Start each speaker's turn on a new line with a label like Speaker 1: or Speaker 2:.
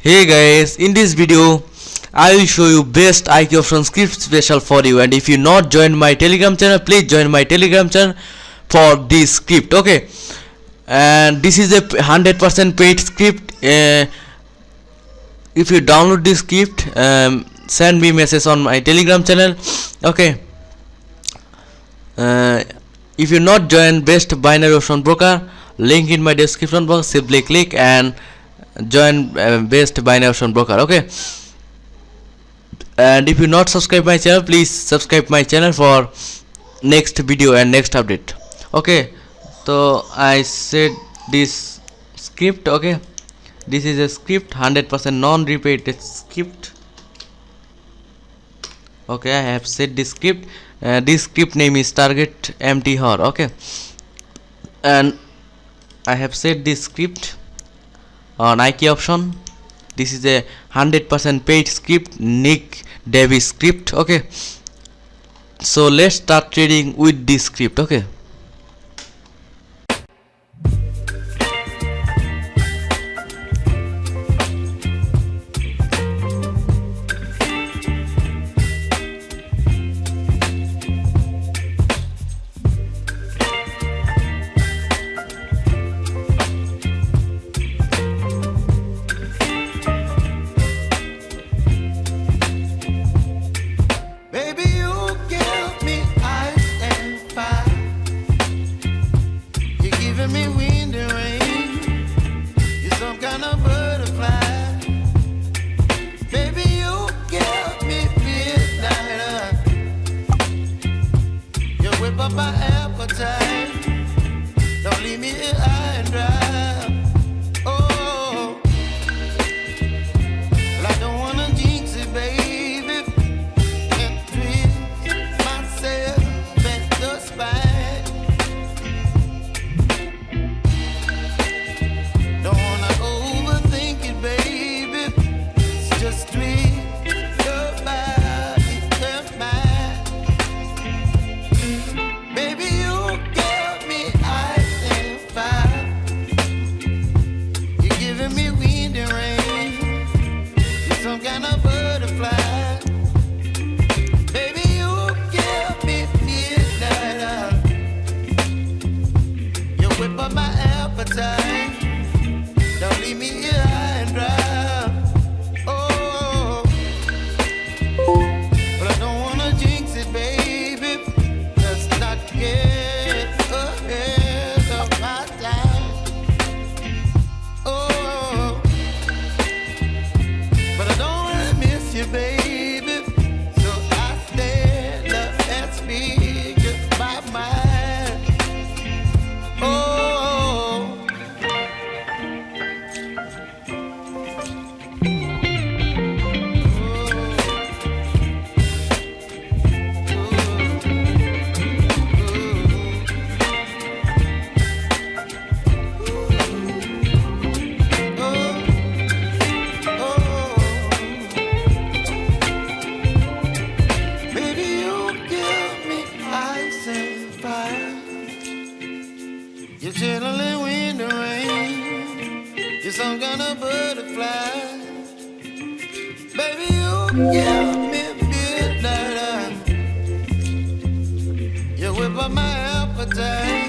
Speaker 1: Hey guys, in this video I will show you best IQ option script special for you, and if you not joined my Telegram channel, please join my Telegram channel for this script. Okay, and this is a 100% paid script. If you download this script, send me message on my Telegram channel. Okay, if you not join best binary option broker, link in my description box, simply click and join best binary option broker. Okay, and if you not subscribe my channel, please subscribe my channel for next video and next update. Okay, so I said this script. Okay, this is a script, 100% non-repeated script. Okay, I have said this script. This script name is target empty her. Okay, and I have said this script on IK option. This is a 100% paid script, Nick Davis script. Okay, so let's start trading with this script. Okay,
Speaker 2: me wind and rain, you're some kind of butterfly. Baby, you give me midnight. You whip up my appetite. Don't leave me here high and dry. Oh, well, I don't wanna jinx it, baby, and twist myself at the spine. Don't leave me here high and dry. Oh, but I don't wanna jinx it, baby. Let's not get ahead of my time. Oh, but I don't wanna miss you, baby. So I stand up and speak just my mind. Oh. You're chilling wind and rain. You're some kind of butterfly. Baby, you give me midnight. You whip up my appetite.